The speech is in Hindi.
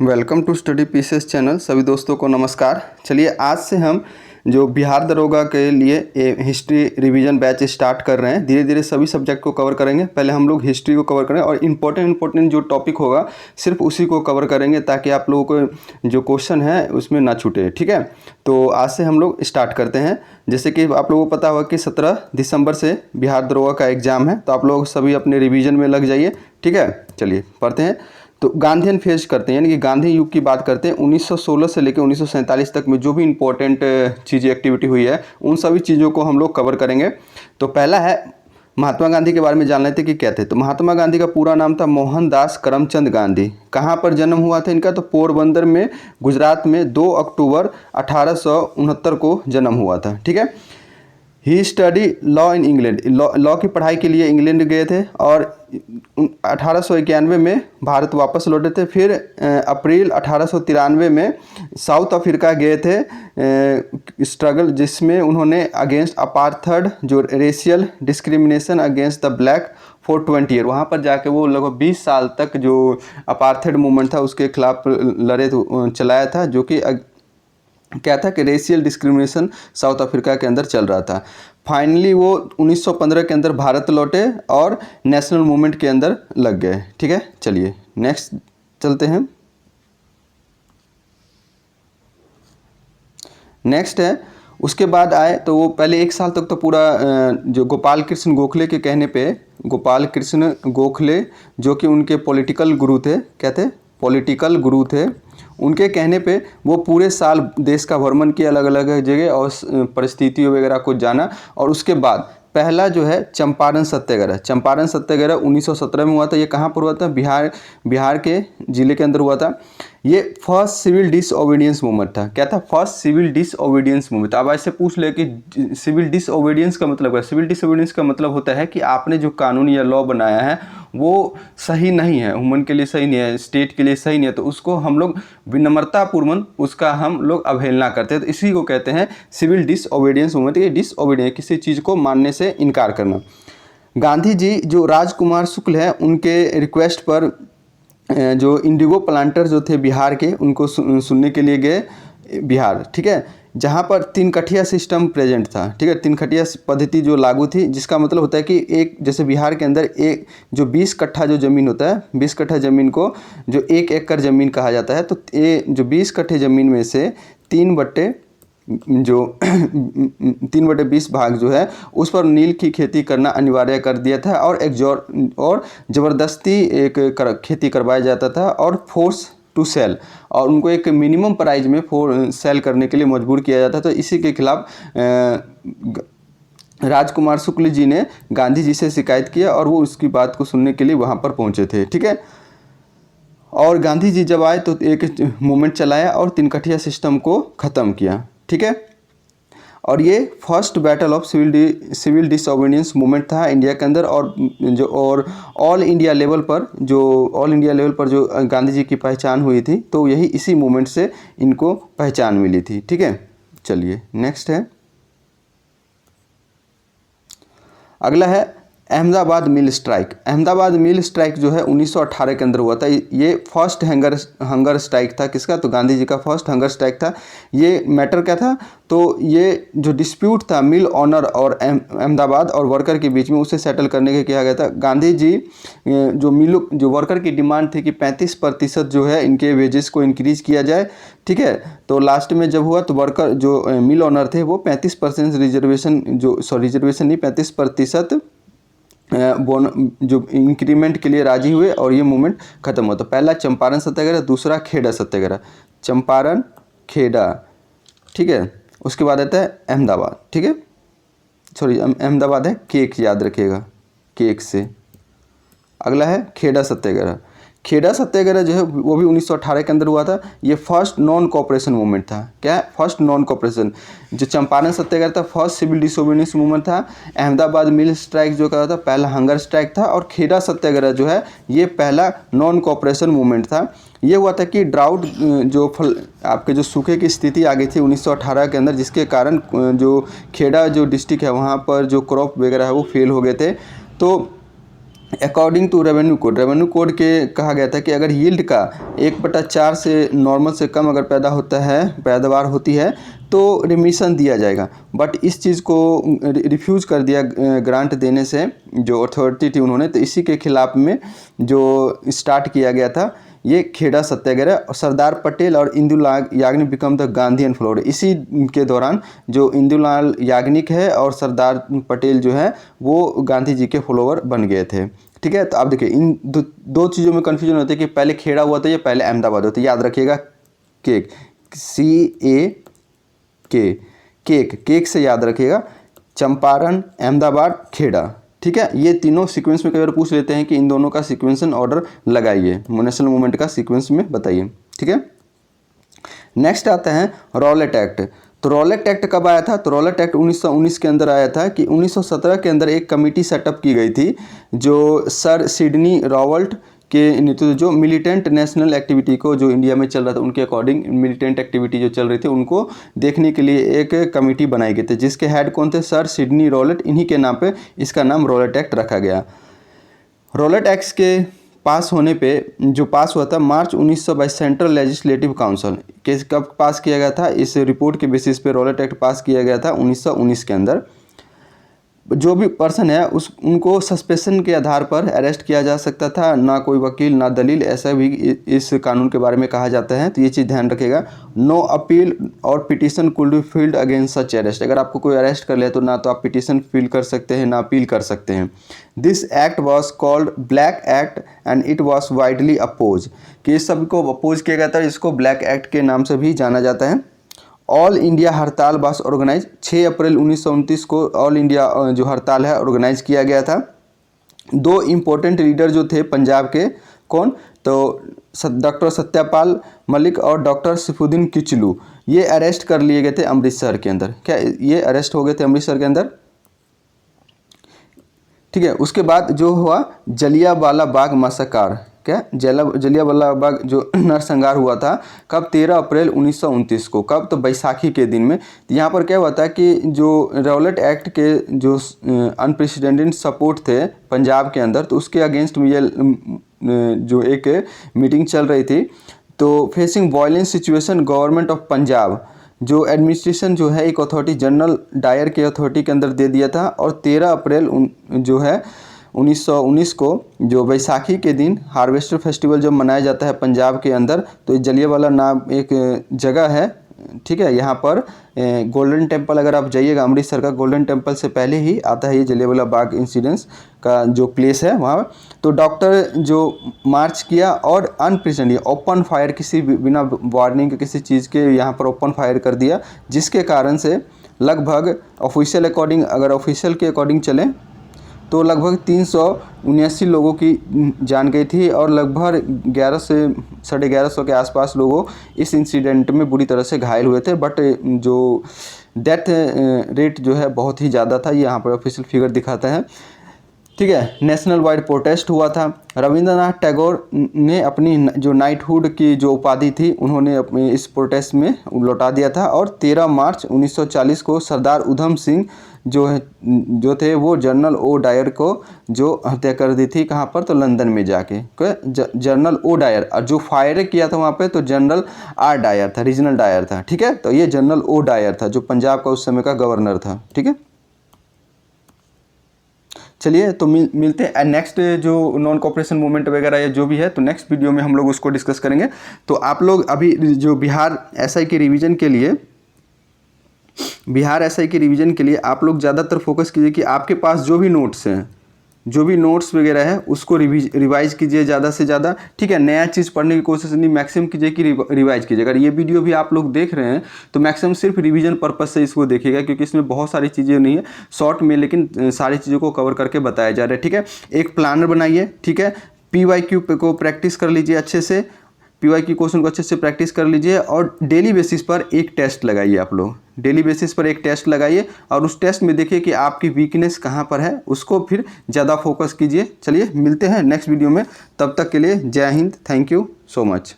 Welcome to study pieces channel. सभी दोस्तों को नमस्कार। चलिए आज से हम जो बिहार दरोगा के लिए हिस्ट्री रिवीजन बैच स्टार्ट कर रहे हैं। धीरे धीरे सभी सब्जेक्ट को कवर करेंगे। पहले हम लोग हिस्ट्री को कवर करें और इम्पोर्टेंट जो टॉपिक होगा सिर्फ उसी को कवर करेंगे ताकि आप लोगों को जो क्वेश्चन है उसमें ना छूटे। ठीक है, तो आज से हम लोग स्टार्ट करते हैं। जैसे कि आप लोगों को पता होगा कि 17 दिसंबर से बिहार दरोगा का एग्ज़ाम है, तो आप लोग सभी अपने रिवीजन में लग जाइए। ठीक है, चलिए पढ़ते हैं। तो गांधीयन फेज करते हैं, यानी कि गांधी युग की बात करते हैं। 1916 से लेकर 1947 तक में जो भी इंपॉर्टेंट चीज़ें एक्टिविटी हुई है उन सभी चीज़ों को हम लोग कवर करेंगे। तो पहला है महात्मा गांधी के बारे में जान लेते कि क्या थे। तो महात्मा गांधी का पूरा नाम था मोहनदास करमचंद गांधी। कहाँ पर जन्म हुआ था इनका? तो पोरबंदर में, गुजरात में 2 अक्टूबर 1869 को जन्म हुआ था। ठीक है, he study law in England. Law की पढ़ाई के लिए इंग्लैंड गए थे और 1891 में भारत वापस लौटे थे। फिर अप्रैल 1893 में साउथ अफ्रीका गए थे स्ट्रगल, जिसमें उन्होंने अगेंस्ट अपार्थड जो racial discrimination against the black for 20 year, वहाँ पर जाके वो लगभग 20 साल तक जो अपार्थड मूवमेंट था उसके खिलाफ लड़े चलाया था, जो कि क्या था कि रेशियल डिस्क्रिमिनेशन साउथ अफ्रीका के अंदर चल रहा था। फाइनली वो 1915 के अंदर भारत लौटे और नेशनल मूवमेंट के अंदर लग गए। ठीक है, चलिए नेक्स्ट चलते हैं। नेक्स्ट है, उसके बाद आए तो वो पहले 1 साल तक तो पूरा जो गोपाल कृष्ण गोखले के कहने पे, गोपाल कृष्ण गोखले जो कि उनके पॉलिटिकल गुरु थे, क्या थे? पॉलिटिकल गुरु थे। उनके कहने पे वो पूरे साल देश का भ्रमण किया, अलग अलग जगह, और परिस्थितियों वगैरह को जाना। और उसके बाद पहला जो है चंपारण सत्याग्रह। चंपारण सत्याग्रह 1917 में हुआ था। ये कहाँ पर हुआ था? बिहार के ज़िले के अंदर हुआ था। ये फर्स्ट सिविल डिसओबीडियंस मूवमेंट था। क्या था? First civil disobedience movement. अब ऐसे पूछ ले कि सिविल डिसओबीडियंस का मतलब क्या है? सिविल डिसओबीडियंस का मतलब होता है कि आपने जो कानून या लॉ बनाया है वो सही नहीं है, ह्यूमन के लिए सही नहीं है, स्टेट के लिए सही नहीं है, तो उसको हम लोग विनम्रतापूर्वक उसका हम लोग अवहेलना करते हैं। तो इसी को कहते हैं सिविल डिसओबीडियंस मूवमेंट। ये डिसओबीडियंस किसी चीज़ को मानने से इनकार करना। गांधी जी जो राजकुमार शुक्ल है उनके रिक्वेस्ट पर जो इंडिगो प्लांटर जो थे बिहार के, उनको सुनने के लिए गए बिहार। ठीक है, जहाँ पर 3 कठिया सिस्टम प्रेजेंट था। ठीक है, 3 कठिया पद्धति जो लागू थी, जिसका मतलब होता है कि एक जैसे बिहार के अंदर एक जो 20 कट्ठा जो ज़मीन होता है, 20 कट्ठा ज़मीन को जो 1 एकड़ ज़मीन कहा जाता है। तो ये जो 20 कट्ठे ज़मीन में से 3/20 भाग जो है उस पर नील की खेती करना अनिवार्य कर दिया था और ज़बरदस्ती एक खेती करवाया जाता था और फोर्स टू सेल, और उनको एक मिनिमम प्राइस में सेल करने के लिए मजबूर किया जाता था। तो इसी के खिलाफ राजकुमार शुक्ल जी ने गांधी जी से शिकायत किया और वो उसकी बात को सुनने के लिए वहाँ पर पहुँचे थे। ठीक है, और गांधी जी जब आए तो एक मूवमेंट चलाया और 3 कठिया सिस्टम को ख़त्म किया। ठीक है, और ये first battle of civil disobedience movement था इंडिया के अंदर। और ऑल इंडिया लेवल पर जो गांधी जी की पहचान हुई थी, तो यही इसी मूवमेंट से इनको पहचान मिली थी। ठीक है, चलिए नेक्स्ट है। अगला है अहमदाबाद मिल स्ट्राइक। अहमदाबाद मिल स्ट्राइक जो है 1918 के अंदर हुआ था। ये फर्स्ट हंगर स्ट्राइक था। किसका? तो गांधी जी का फर्स्ट हंगर स्ट्राइक था। ये मैटर क्या था? तो ये जो डिस्प्यूट था मिल ऑनर और अहमदाबाद और वर्कर के बीच में, उसे सेटल करने के किया गया था। गांधी जी जो वर्कर की डिमांड थी कि 35% जो है इनके वेजेस को इंक्रीज़ किया जाए। ठीक है, तो लास्ट में जब हुआ तो वर्कर जो मिल ऑनर थे वो 35% रिजर्वेशन नहीं 35% जो इंक्रीमेंट के लिए राजी हुए और ये मूवमेंट खत्म हुआ। तो पहला चंपारण सत्याग्रह, दूसरा खेड़ा सत्याग्रह। चंपारण, खेड़ा। ठीक है, उसके बाद आता है अहमदाबाद। ठीक है, अहमदाबाद है केक, याद रखिएगा, केक से। अगला है खेड़ा सत्याग्रह। खेड़ा सत्याग्रह जो है वो भी 1918 के अंदर हुआ था। ये फर्स्ट नॉन कोऑपरेशन मूवमेंट था। क्या है? First non cooperation. जो चंपारण सत्याग्रह था फर्स्ट सिविल डिसोबीडियंस मूवमेंट था। अहमदाबाद मिल स्ट्राइक जो कहा था पहला हंगर स्ट्राइक था। और खेड़ा सत्याग्रह जो है ये पहला नॉन कोऑपरेशन मूवमेंट था। ये हुआ था कि ड्राउट आपके जो सूखे की स्थिति आ गई थी 1918 के अंदर, जिसके कारण जो खेड़ा जो डिस्ट्रिक्ट है वहाँ पर जो क्रॉप वगैरह है वो फेल हो गए थे। तो अकॉर्डिंग टू रेवेन्यू कोड के कहा गया था कि अगर यील्ड का 1/4 से नॉर्मल से कम अगर पैदावार होती है तो रिमिशन दिया जाएगा। बट इस चीज़ को रिफ्यूज़ कर दिया ग्रांट देने से जो अथॉरिटी थी उन्होंने, तो इसी के खिलाफ में जो स्टार्ट किया गया था ये खेड़ा सत्याग्रह। और सरदार पटेल और Indulal Yagnik become the Gandhian follower. इसी के दौरान जो इंदुलाल याग्निक है और सरदार पटेल जो है वो गांधी जी के फॉलोअर बन गए थे। ठीक है, तो आप देखिए इन दो चीज़ों में कन्फ्यूजन होता है कि पहले खेड़ा हुआ था या पहले अहमदाबाद होता है। याद रखिएगा केक, केक से याद रखिएगा, चंपारण, अहमदाबाद, खेड़ा। ठीक है, ये तीनों सीक्वेंस में कई बार पूछ लेते हैं कि इन दोनों का सीक्वेंसन ऑर्डर लगाइए, नेशनल मूवमेंट का सीक्वेंस में बताइए। ठीक है, नेक्स्ट आता है रॉलेट एक्ट। तो रॉलेट एक्ट कब आया था? तो रॉलेट एक्ट 1919 के अंदर आया था कि 1917 के अंदर एक कमेटी सेटअप की गई थी जो सर सिडनी रॉवल्ट के नेतृत्व, जो मिलिटेंट नेशनल एक्टिविटी को जो इंडिया में चल रहा था उनके अकॉर्डिंग मिलिटेंट एक्टिविटी जो चल रही थी उनको देखने के लिए एक कमेटी बनाई गई थी, जिसके हेड कौन थे? Sir Sydney Rowlatt. इन्हीं के नाम पे इसका नाम रॉलेट एक्ट रखा गया। रॉलेट एक्ट के पास होने पे जो पास हुआ था मार्च 1900 by central legislative council. Case कब पास किया गया था? इस रिपोर्ट के बेसिस पे रॉलेट एक्ट पास किया गया था 1919 के अंदर। जो भी पर्सन है उनको सस्पेंशन के आधार पर अरेस्ट किया जा सकता था, ना कोई वकील ना दलील, ऐसा भी इस कानून के बारे में कहा जाता है। तो ये चीज़ ध्यान रखिएगा। नो अपील और petition could be filled against such arrest. अगर आपको कोई अरेस्ट कर ले तो ना तो आप पिटीशन फिल कर सकते हैं ना अपील कर सकते हैं। This act was called black act and it was widely oppose. कि इस सब को अपोज किया गया था, इसको ब्लैक एक्ट के नाम से भी जाना जाता है। ऑल इंडिया हड़ताल बस ऑर्गेनाइज। 6 अप्रैल 1929 को ऑल इंडिया जो हड़ताल है ऑर्गेनाइज किया गया था। दो इम्पोर्टेंट लीडर जो थे पंजाब के, कौन? तो डॉक्टर सत्यपाल मलिक और डॉक्टर सैफुद्दीन किचलू, ये अरेस्ट कर लिए गए थे अमृतसर के अंदर। क्या ये अरेस्ट हो गए थे अमृतसर के अंदर? ठीक है, उसके बाद जो हुआ जलियांवाला बाग मैसेकर। क्या जलियांवाला बाग जो नरसंहार हुआ था कब? 13 अप्रैल 1929 को। कब? तो बैसाखी के दिन में। तो यहाँ पर क्या हुआ था कि जो रॉलेट एक्ट के जो अनप्रेसिडेंटेड सपोर्ट थे पंजाब के अंदर, तो उसके अगेंस्ट में ये जो एक मीटिंग चल रही थी। तो facing violence situation government of Punjab जो एडमिनिस्ट्रेशन जो है एक अथॉरिटी जनरल डायर के अथॉरिटी के अंदर दे दिया था। और 13 अप्रैल जो है 1919 को जो बैसाखी के दिन हार्वेस्टर फेस्टिवल जब मनाया जाता है पंजाब के अंदर, तो जलियांवाला नाम एक जगह है। ठीक है, यहाँ पर गोल्डन टेम्पल, अगर आप जाइएगा अमृतसर का गोल्डन टेम्पल से पहले ही आता है ये जलियांवाला बाग इंसिडेंस का जो प्लेस है वहाँ। तो डॉक्टर जो मार्च किया और अनप्रेसिडेंटेड ओपन फायर, किसी बिना वार्निंग किसी चीज़ के यहाँ पर ओपन फायर कर दिया, जिसके कारण से लगभग ऑफिशियल अकॉर्डिंग, अगर ऑफिशियल के अकॉर्डिंग चलें तो लगभग 379 लोगों की जान गई थी और लगभग 1100 से 1150 के आसपास लोगों इस इंसिडेंट में बुरी तरह से घायल हुए थे। बट जो डेथ रेट जो है बहुत ही ज़्यादा था, ये यहाँ पर ऑफिशियल फिगर दिखाता है। ठीक है, नेशनल वाइड प्रोटेस्ट हुआ था। रविंद्रनाथ टैगोर ने अपनी जो नाइटहुड की जो उपाधि थी उन्होंने अपने इस प्रोटेस्ट में लौटा दिया था। और 13 मार्च 1940 को सरदार उधम सिंह जो थे वो जनरल ओ डायर को जो हत्या कर दी थी। कहाँ पर? तो लंदन में जाके। जनरल ओ डायर, और जो फायर किया था वहाँ पे तो जनरल आर डायर था, रीजनल डायर था। ठीक है, तो ये जनरल ओ डायर था जो पंजाब का उस समय का गवर्नर था। ठीक है, चलिए तो मिलते हैं नेक्स्ट जो नॉन कॉपरेशन मूवमेंट वगैरह या जो भी है, तो नेक्स्ट वीडियो में हम लोग उसको डिस्कस करेंगे। तो आप लोग अभी जो बिहार एसआई के रिवीजन के लिए आप लोग ज़्यादातर फोकस कीजिए कि आपके पास जो भी नोट्स हैं, जो भी नोट्स वगैरह है उसको रिवाइज कीजिए ज़्यादा से ज़्यादा। ठीक है, नया चीज़ पढ़ने की कोशिश नहीं, मैक्सिमम कीजिए कि रिवाइज कीजिए। अगर ये वीडियो भी आप लोग देख रहे हैं तो मैक्सिमम सिर्फ रिवीजन पर्पस से इसको देखिएगा, क्योंकि इसमें बहुत सारी चीज़ें नहीं है शॉर्ट में, लेकिन सारी चीज़ों को कवर करके बताया जा रहा है। ठीक है, एक प्लानर बनाइए। ठीक है, PYQ को प्रैक्टिस कर लीजिए अच्छे से, PYQ क्वेश्चन को अच्छे से प्रैक्टिस कर लीजिए। और डेली बेसिस पर एक टेस्ट लगाइए। आप लोग डेली बेसिस पर एक टेस्ट लगाइए और उस टेस्ट में देखिए कि आपकी वीकनेस कहाँ पर है, उसको फिर ज़्यादा फोकस कीजिए। चलिए मिलते हैं नेक्स्ट वीडियो में, तब तक के लिए जय Hind, thank you so much.